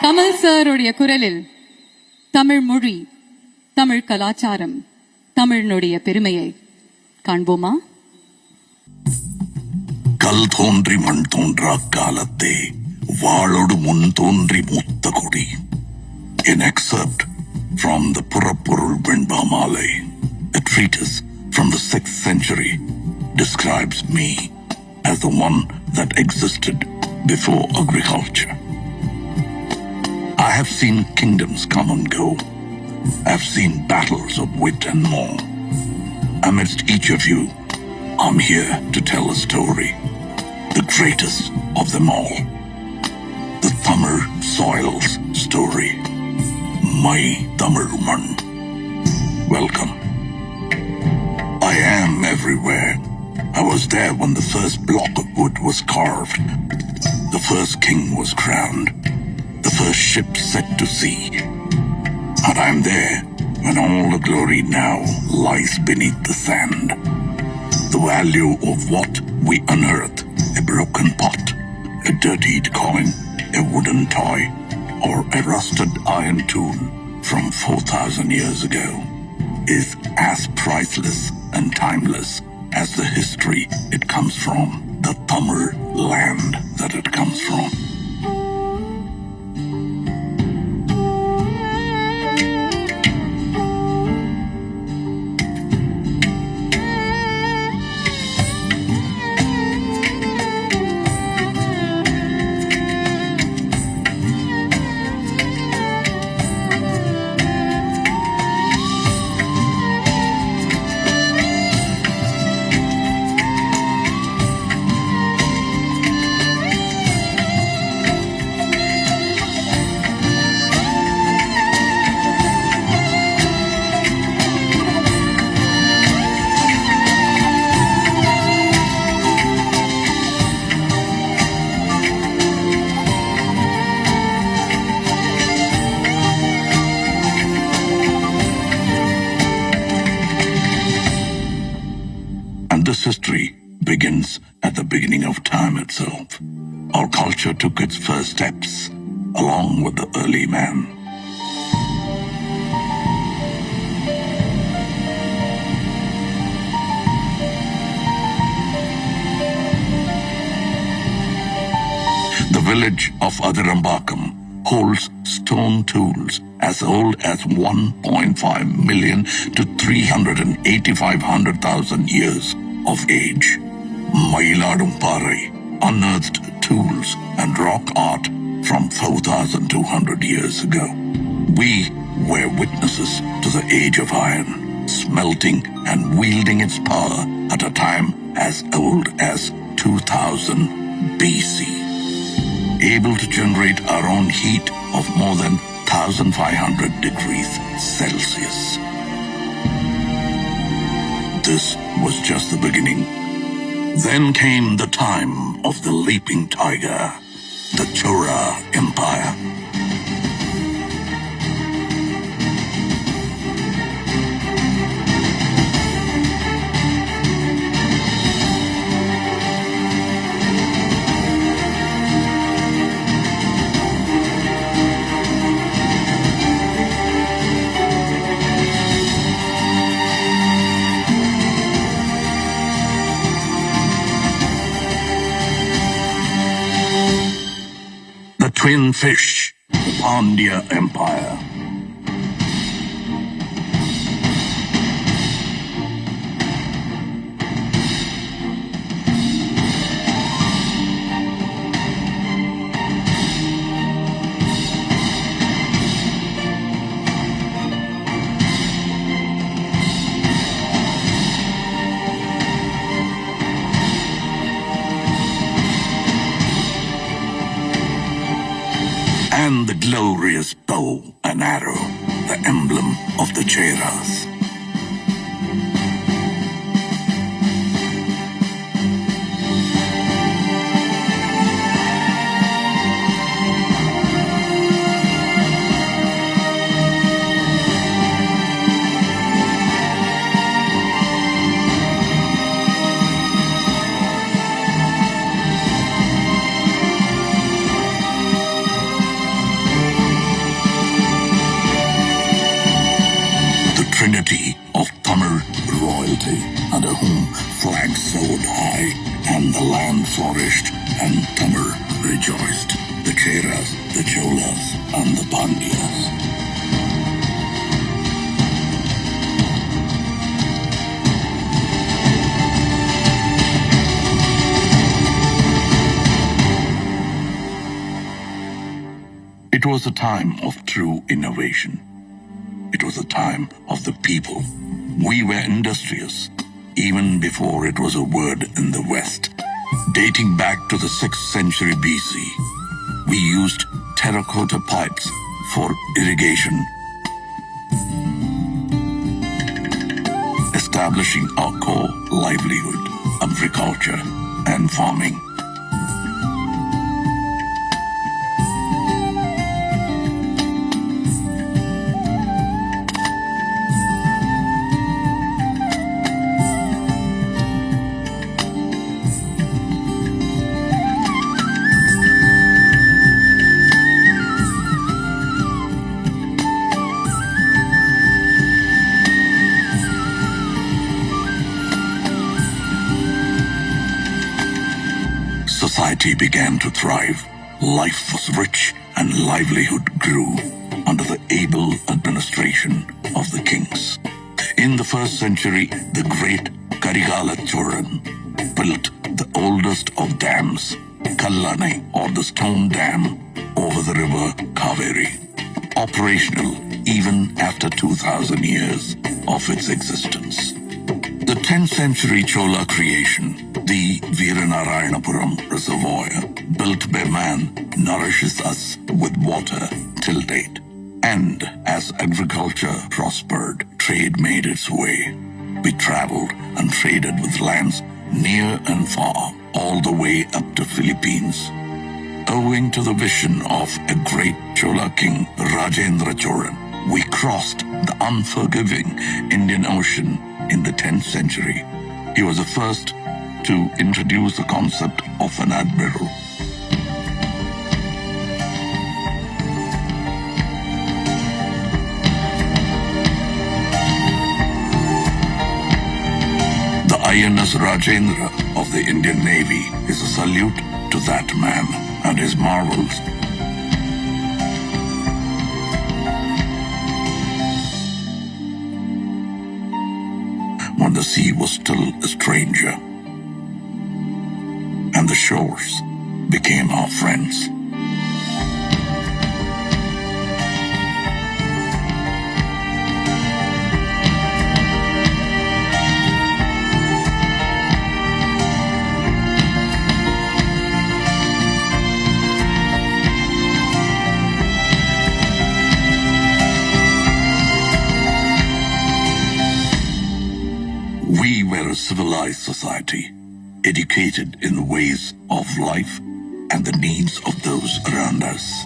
Kamal sir உடைய குரலில் தமிழ் மொழி, தமிழ் கலாச்சாரம், தமிழனுடைய பெருமையை காண்போமா? கல் தோன்றி மண் தோன்றா காலத்தே வாளோடு முன் தோன்றி மூத்த கொடி. An excerpt from the புறப்பொருள் வெண்பா மாலை, a treatise from the 6th century, describes me as the one that existed before agriculture. I have seen kingdoms come and go. I have seen battles of wit and more. Amidst each of you, I'm here to tell a story, the greatest of them all. The Tamil soil's story. My Tamil man. Welcome. I am everywhere. I was there when the first block of wood was carved. The first king was crowned. The first ship set to sea. And I'm there when all the glory now lies beneath the sand. The value of what we unearth, a broken pot, a dirtied coin, a wooden toy, or a rusted iron tool from 4,000 years ago, is as priceless and timeless as the history it comes from, the Tamil land that it comes from. This history begins at the beginning of time itself. Our culture took its first steps along with the early man. The village of Adirambakam holds stone tools as old as 1.5 million to 385,000 years of age. Mailadumparai unearthed tools and rock art from 4,200 years ago. We were witnesses to the age of iron, smelting and wielding its power at a time as old as 2000 BC. Able to generate our own heat of more than 1,500 degrees Celsius. This was just the beginning. Then came the time of the leaping tiger, the Chora Empire. Twin fish, the Pandya Empire. And the glorious bow and arrow, the emblem of the Cheras. of Tamil royalty, under whom flags soared high and the land flourished and Tamil rejoiced. The Cheras, the Cholas, and the Pandyas. It was a time of true innovation. It was a time of the people. We were industrious, even before it was a word in the West. Dating back to the 6th century BC, we used terracotta pipes for irrigation, establishing our core livelihood, agriculture and farming. Society began to thrive. Life was rich and livelihood grew under the able administration of the kings. In the 1st century, the great Karigala-Cholan built the oldest of dams, Kallanai, or the stone dam, over the river Kaveri, operational even after 2,000 years of its existence. The 10th century Chola creation, the Veeranarayanapuram Reservoir, built by man, nourishes us with water till date. And as agriculture prospered, trade made its way. We traveled and traded with lands near and far, all the way up to Philippines. Owing to the vision of a great Chola king, Rajendra Cholan, we crossed the unforgiving Indian Ocean in the 10th century. He was the first to introduce the concept of an admiral. The INS Rajendra of the Indian Navy is a salute to that man and his marvels. When the sea was still a stranger, and the shores became our friends. We were a civilized society, educated in the ways of life and the needs of those around us.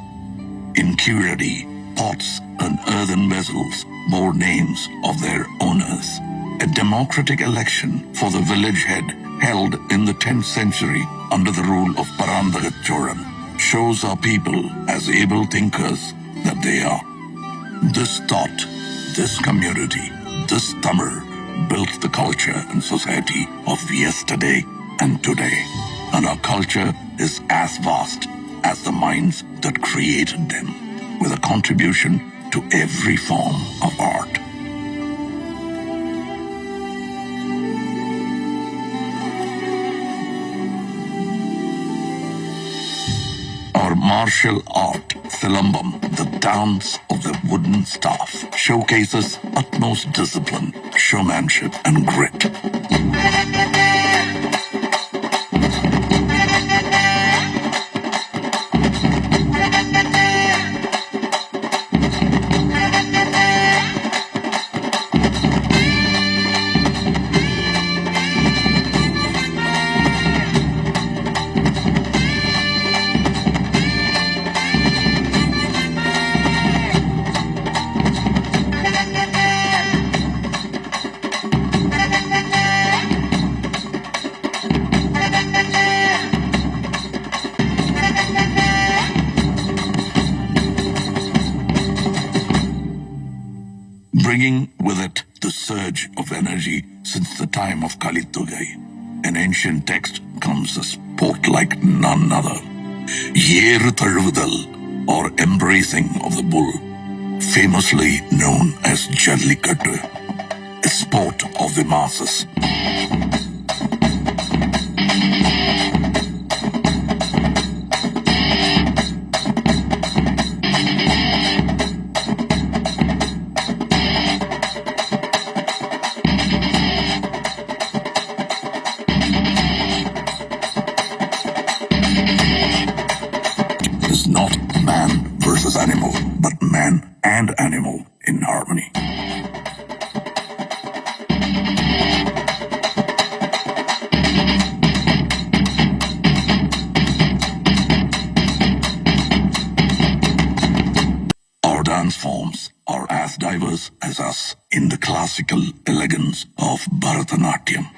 In Curadi, pots and earthen vessels bore names of their owners. A democratic election for the village head held in the 10th century under the rule of Parandagat Cholan shows our people as able thinkers that they are. This thought, this community, this Tamil built the culture and society of yesterday and today. And our culture is as vast as the minds that created them, with a contribution to every form of art. Our martial art, Silambam, the dance of the wooden staff, showcases utmost discipline, showmanship, and grit. Bringing with it the surge of energy since the time of Kalitugai. An ancient text comes a sport like none other. Yeru Tazhuvudal, or embracing of the bull, famously known as Jallikattu, a sport of the masses. Is not man versus animal, but man and animal in harmony. Our dance forms are as diverse as us in the classical elegance of Bharatanatyam.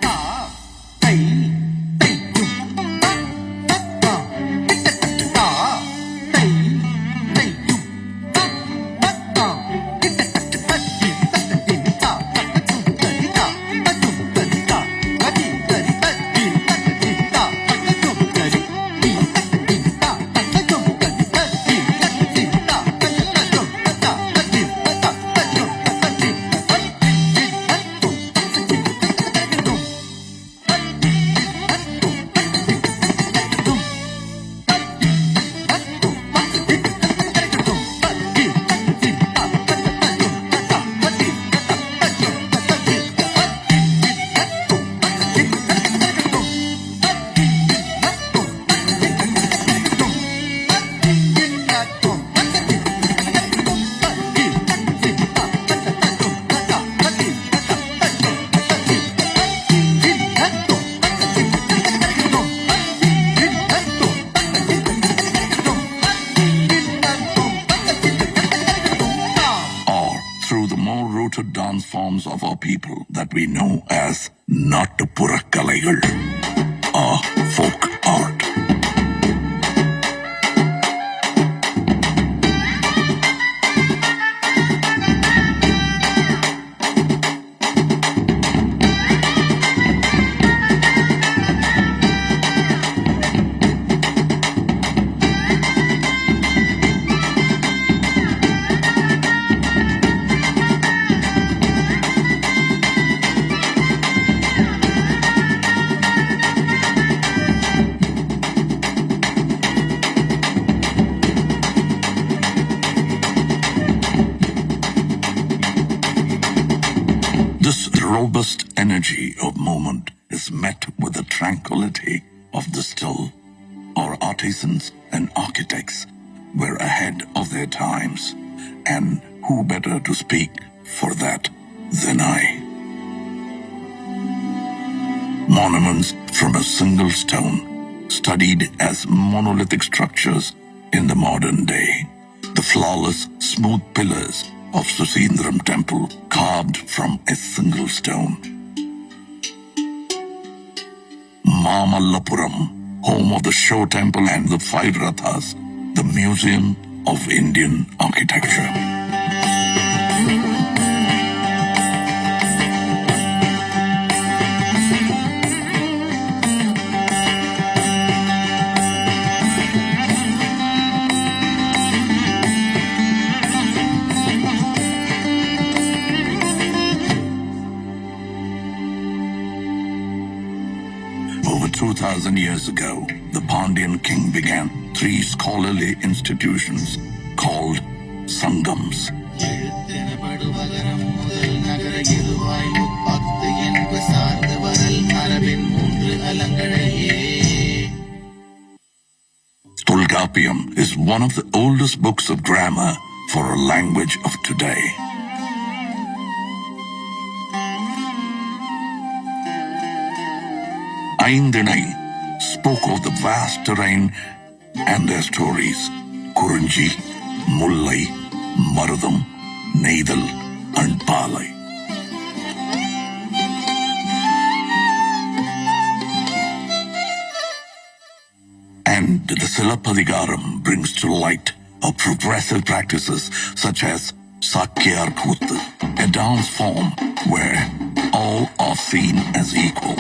Dance forms of our people that we know as Nattupurakkalaikal, or folk art. This robust energy of movement is met with the tranquility of the still. Our artisans and architects were ahead of their times, and who better to speak for that than I? Monuments from a single stone, studied as monolithic structures in the modern day. The flawless, smooth pillars of Susindram temple carved from a single stone. Mamallapuram, home of the Show temple and the 5 Rathas, the Museum of Indian Architecture. Over 2,000 years ago, the Pandyan king began 3 scholarly institutions called Sangams. Tolkappiyam is one of the oldest books of grammar for a language of today. Aindinai spoke of the vast terrain and their stories. Kurunji, Mullai, Marudam, Neidal, and Palai. And the Silappadigaram brings to light of progressive practices such as Sakyar Kuttu, a dance form where all are seen as equal.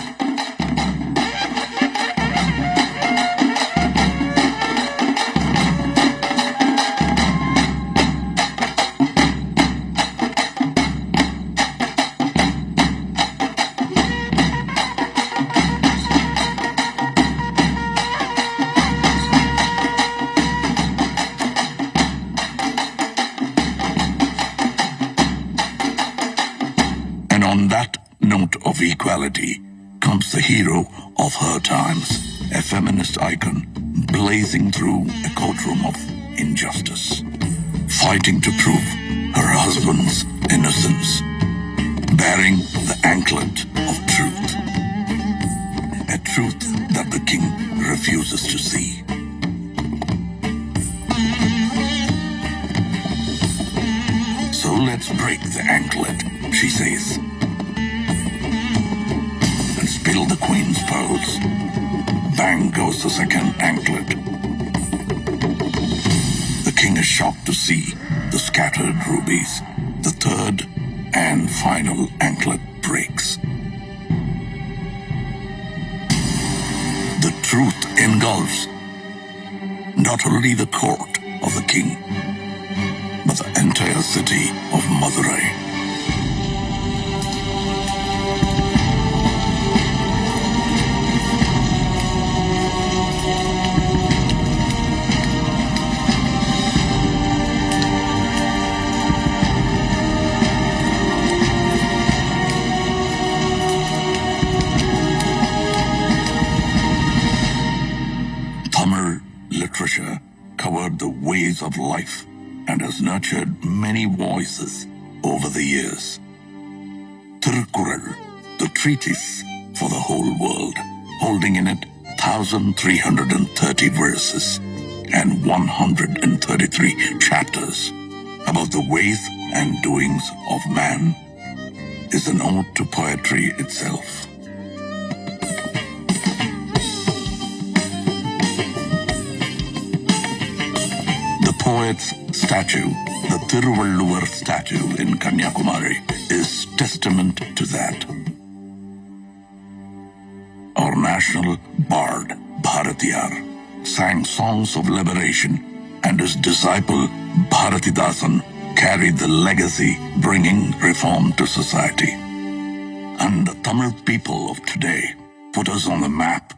On that note of equality comes the hero of her times, a feminist icon blazing through a courtroom of injustice, fighting to prove her husband's innocence, bearing the anklet of truth, a truth that the king refuses to see. So let's break the anklet, she says. Spill the queen's pearls. Bang goes the second anklet. The king is shocked to see the scattered rubies. The third and final anklet breaks. The truth engulfs not only the court of the king, but the entire city of Madurai. Tamil literature covered the ways of life and has nurtured many voices over the years. Thiru, the treatise for the whole world, holding in it 1,330 verses and 133 chapters about the ways and doings of man, is an ode to poetry itself. Poet's statue, the Thiruvalluvar statue in Kanyakumari, is testament to that. Our national bard, Bharatiyar, sang songs of liberation, and his disciple, Bharatidasan, carried the legacy, bringing reform to society. And the Tamil people of today put us on the map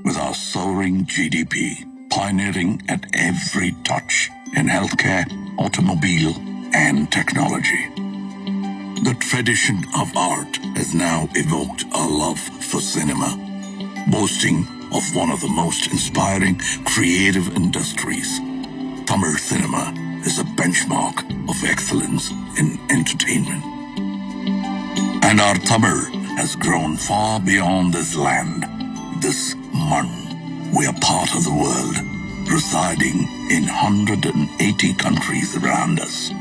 with our soaring GDP, pioneering at every touch in healthcare, automobile, and technology. The tradition of art has now evoked a love for cinema, boasting of one of the most inspiring creative industries. Tamil cinema is a benchmark of excellence in entertainment. And our Tamil has grown far beyond this land, this man. We are part of the world, residing in 180 countries around us.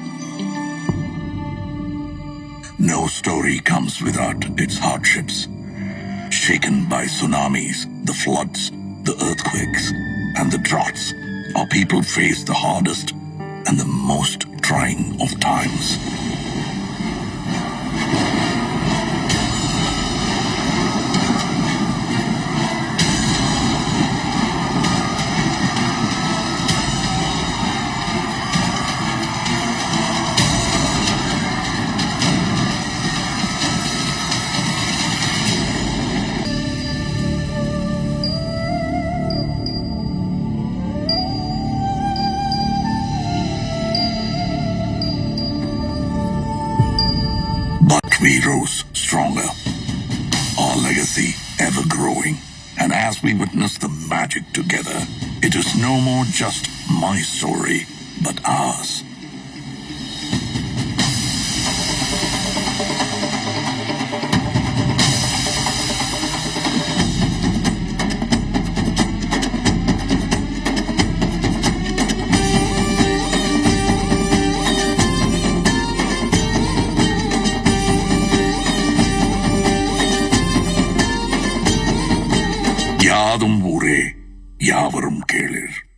No story comes without its hardships. Shaken by tsunamis, the floods, the earthquakes, and the droughts, our people face the hardest and the most trying of times. We rose stronger, our legacy ever growing, and as we witness the magic together, it is no more just my story, but ours. யாதும் ஊரே யாவரும் கேளிர்.